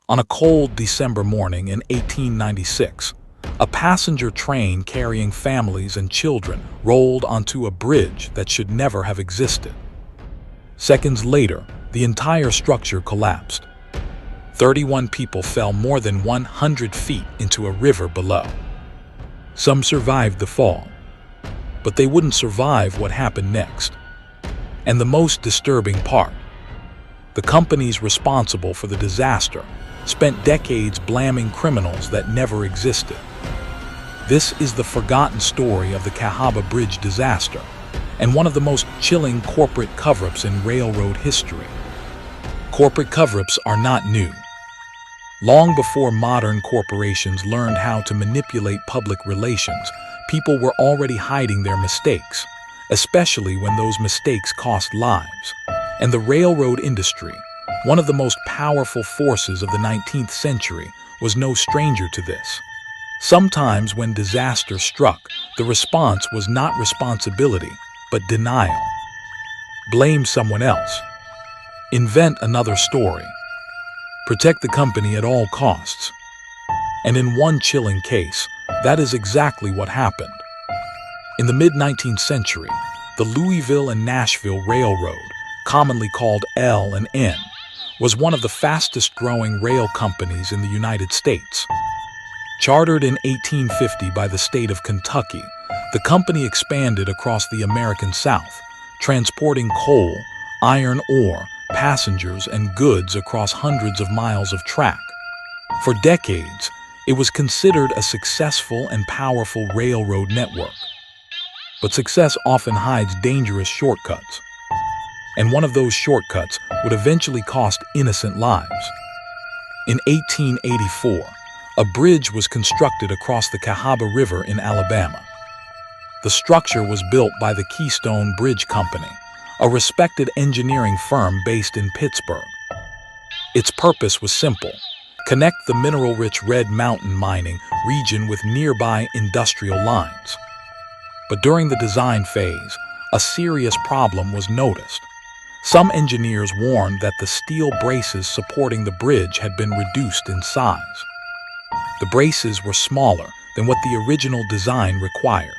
On a cold December morning in 1896, a passenger train carrying families and children rolled onto a bridge that should never have existed. Seconds later, the entire structure collapsed. 31 people fell more than 100 feet into a river below. Some survived the fall, but they wouldn't survive what happened next. And the most disturbing part, the companies responsible for the disaster spent decades blaming criminals that never existed. This is the forgotten story of the Cahaba Bridge disaster, and one of the most chilling corporate cover-ups in railroad history. Corporate cover-ups are not new. Long before modern corporations learned how to manipulate public relations, people were already hiding their mistakes, especially when those mistakes cost lives. And the railroad industry, one of the most powerful forces of the 19th century, was no stranger to this. Sometimes when disaster struck, the response was not responsibility, but denial. Blame someone else. Invent another story. Protect the company at all costs. And in one chilling case, that is exactly what happened. In the mid-19th century, the Louisville and Nashville Railroad, commonly called L&N, was one of the fastest-growing rail companies in the United States. Chartered in 1850 by the state of Kentucky, the company expanded across the American South, transporting coal, iron ore, passengers, and goods across hundreds of miles of track. For decades, it was considered a successful and powerful railroad network. But success often hides dangerous shortcuts. And one of those shortcuts would eventually cost innocent lives. In 1884, a bridge was constructed across the Cahaba River in Alabama. The structure was built by the Keystone Bridge Company, a respected engineering firm based in Pittsburgh. Its purpose was simple: connect the mineral-rich Red Mountain mining region with nearby industrial lines. But during the design phase, a serious problem was noticed. Some engineers warned that the steel braces supporting the bridge had been reduced in size. The braces were smaller than what the original design required.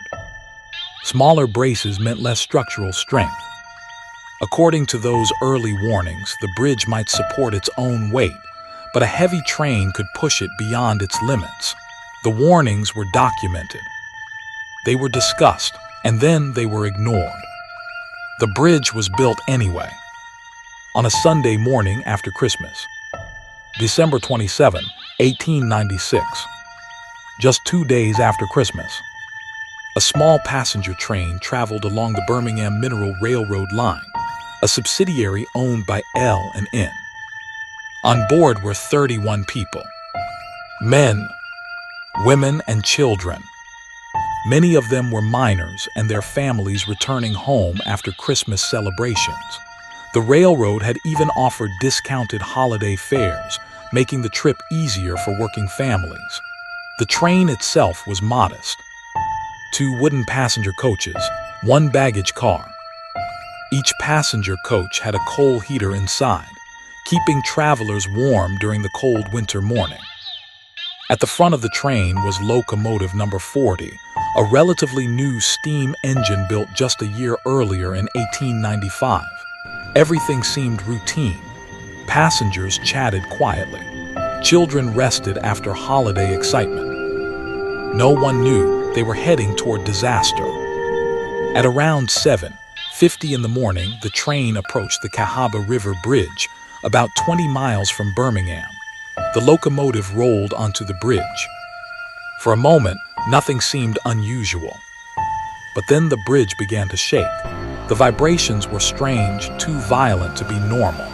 Smaller braces meant less structural strength. According to those early warnings, the bridge might support its own weight, but a heavy train could push it beyond its limits. The warnings were documented. They were discussed, and then they were ignored. The bridge was built anyway. On a Sunday morning after Christmas, December 27, 1896, just 2 days after Christmas, a small passenger train traveled along the Birmingham Mineral Railroad line, a subsidiary owned by L&N. On board were 31 people, men, women, and children. Many of them were miners and their families returning home after Christmas celebrations. The railroad had even offered discounted holiday fares, making the trip easier for working families. The train itself was modest: 2 wooden passenger coaches, 1 baggage car. Each passenger coach had a coal heater inside, keeping travelers warm during the cold winter morning. At the front of the train was locomotive number 40, a relatively new steam engine built just a year earlier in 1895. Everything seemed routine. Passengers chatted quietly. Children rested after holiday excitement. No one knew they were heading toward disaster. At around 7:50 in the morning, the train approached the Cahaba River Bridge, about 20 miles from Birmingham. The locomotive rolled onto the bridge. For a moment, nothing seemed unusual. But then the bridge began to shake. The vibrations were strange, too violent to be normal.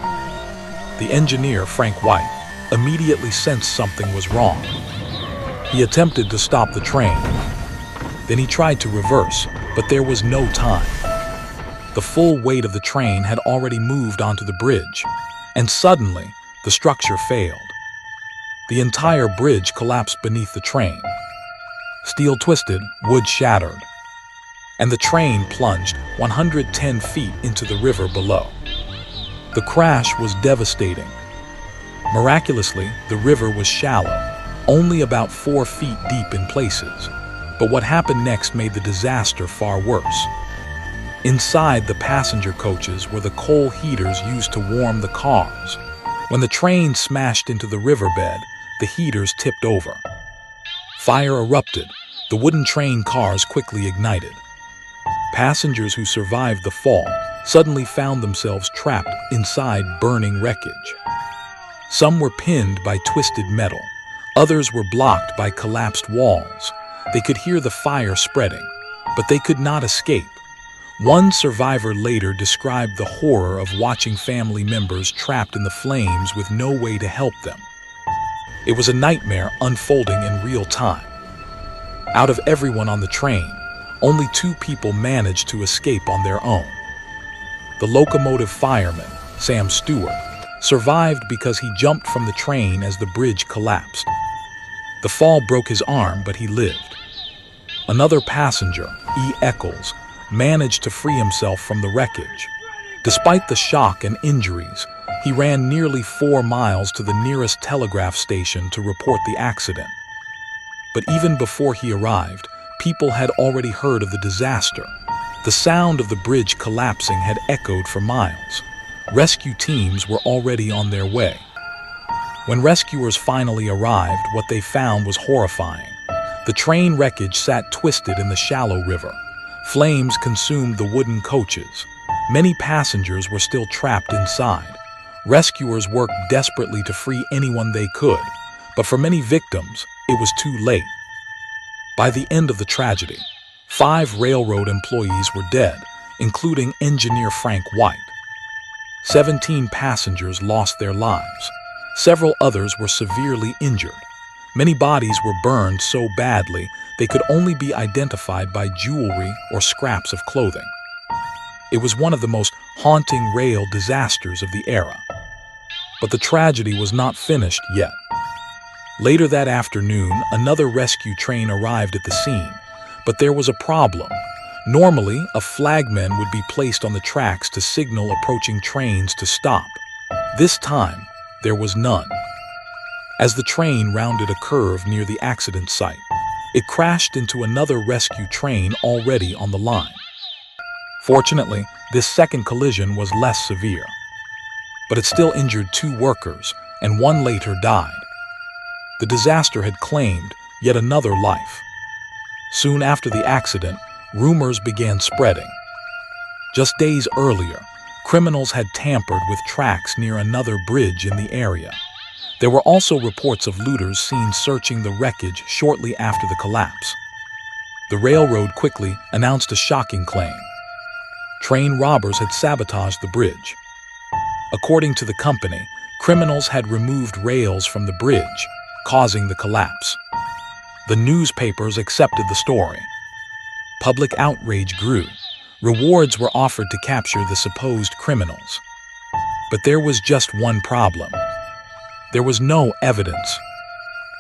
The engineer, Frank White, immediately sensed something was wrong. He attempted to stop the train. Then he tried to reverse, but there was no time. The full weight of the train had already moved onto the bridge, and suddenly, the structure failed. The entire bridge collapsed beneath the train. Steel twisted, wood shattered, and the train plunged 110 feet into the river below. The crash was devastating. Miraculously, the river was shallow, only about 4 feet deep in places. But what happened next made the disaster far worse. Inside the passenger coaches were the coal heaters used to warm the cars. When the train smashed into the riverbed, the heaters tipped over. Fire erupted. The wooden train cars quickly ignited. Passengers who survived the fall suddenly found themselves trapped inside burning wreckage. Some were pinned by twisted metal. Others were blocked by collapsed walls. They could hear the fire spreading, but they could not escape. One survivor later described the horror of watching family members trapped in the flames with no way to help them. It was a nightmare unfolding in real time. Out of everyone on the train, only 2 people managed to escape on their own. The locomotive fireman, Sam Stewart, survived because he jumped from the train as the bridge collapsed. The fall broke his arm, but he lived. Another passenger, E. Eccles, managed to free himself from the wreckage. Despite the shock and injuries, he ran nearly 4 miles to the nearest telegraph station to report the accident. But even before he arrived, people had already heard of the disaster. The sound of the bridge collapsing had echoed for miles. Rescue teams were already on their way. When rescuers finally arrived, what they found was horrifying. The train wreckage sat twisted in the shallow river. Flames consumed the wooden coaches. Many passengers were still trapped inside. Rescuers worked desperately to free anyone they could, but for many victims, it was too late. By the end of the tragedy, 5 railroad employees were dead, including engineer Frank White. 17 passengers lost their lives. Several others were severely injured. Many bodies were burned so badly they could only be identified by jewelry or scraps of clothing. It was one of the most haunting rail disasters of the era. But the tragedy was not finished yet. Later that afternoon, another rescue train arrived at the scene, but there was a problem. Normally, a flagman would be placed on the tracks to signal approaching trains to stop. This time, there was none. As the train rounded a curve near the accident site, it crashed into another rescue train already on the line. Fortunately, this second collision was less severe, but it still injured 2 workers, and one later died. The disaster had claimed yet another life. Soon after the accident, rumors began spreading. Just days earlier, criminals had tampered with tracks near another bridge in the area. There were also reports of looters seen searching the wreckage shortly after the collapse. The railroad quickly announced a shocking claim. Train robbers had sabotaged the bridge. According to the company, criminals had removed rails from the bridge, causing the collapse. The newspapers accepted the story. Public outrage grew. Rewards were offered to capture the supposed criminals. But there was just one problem. There was no evidence.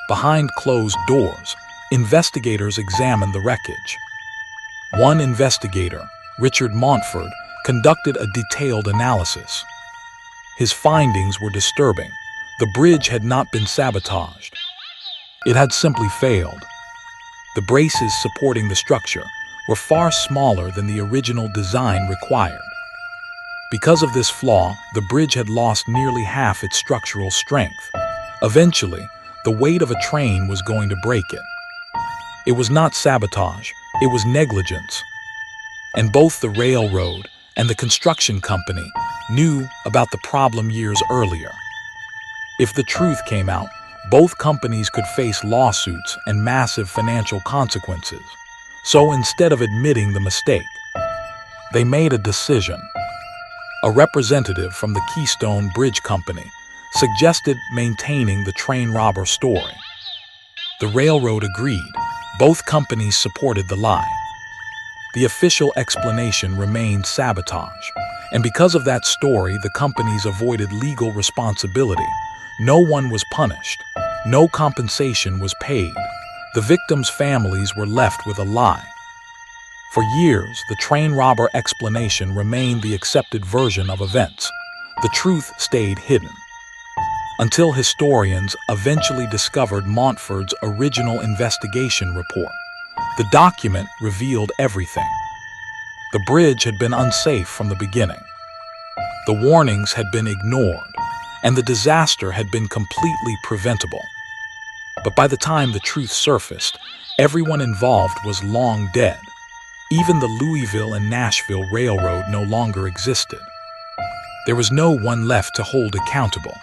Behind closed doors, investigators examined the wreckage. One investigator, Richard Montford, conducted a detailed analysis. His findings were disturbing. The bridge had not been sabotaged. It had simply failed. The braces supporting the structure were far smaller than the original design required. Because of this flaw, the bridge had lost nearly half its structural strength. Eventually, the weight of a train was going to break it. It was not sabotage, it was negligence. And both the railroad and the construction company knew about the problem years earlier. If the truth came out, both companies could face lawsuits and massive financial consequences. So instead of admitting the mistake, they made a decision. A representative from the Keystone Bridge Company suggested maintaining the train robber story. The railroad agreed. Both companies supported the lie. The official explanation remained sabotage, and because of that story, the companies avoided legal responsibility. No one was punished. No compensation was paid. The victims' families were left with a lie. For years, the train robber explanation remained the accepted version of events. The truth stayed hidden. until historians eventually discovered Montford's original investigation report. The document revealed everything. The bridge had been unsafe from the beginning. The warnings had been ignored, and the disaster had been completely preventable. But by the time the truth surfaced, everyone involved was long dead. Even the Louisville and Nashville Railroad no longer existed. There was no one left to hold accountable.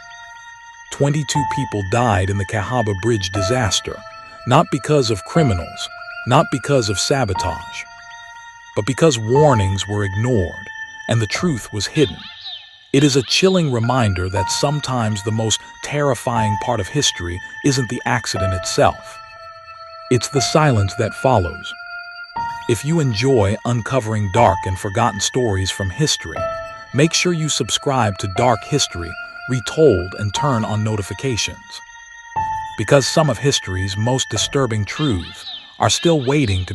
22 people died in the Cahaba Bridge disaster, not because of criminals, not because of sabotage, but because warnings were ignored and the truth was hidden. It is a chilling reminder that sometimes the most terrifying part of history isn't the accident itself. It's the silence that follows. If you enjoy uncovering dark and forgotten stories from history, make sure you subscribe to Dark History Retold and turn on notifications. Because some of history's most disturbing truths are still waiting to be